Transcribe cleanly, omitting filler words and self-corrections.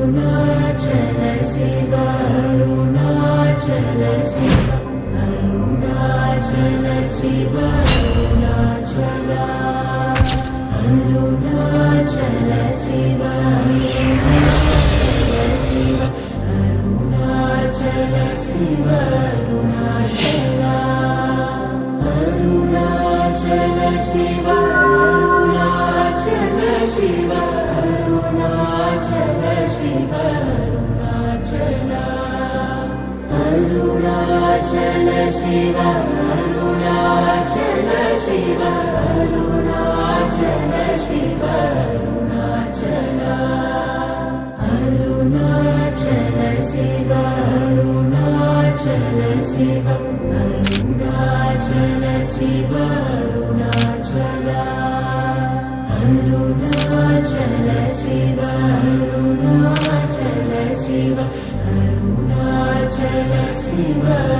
Arunachal Shiv Arunachal Shiv Arunachal Shiv Arunachal Arunachal Shiv Arunachal Shiv Arunachal Arunachal Shiv Arunachal Shiv Arunachal Shiv Arunachal Arunachal Shiv Arunachal Shiv Arunachal Shiv Arunachal Arunachal Shiv Arunachal Shiv Arunachal Shiv Arunachal Arunachal Shiv Arunachal Shiv Arunachal Shiv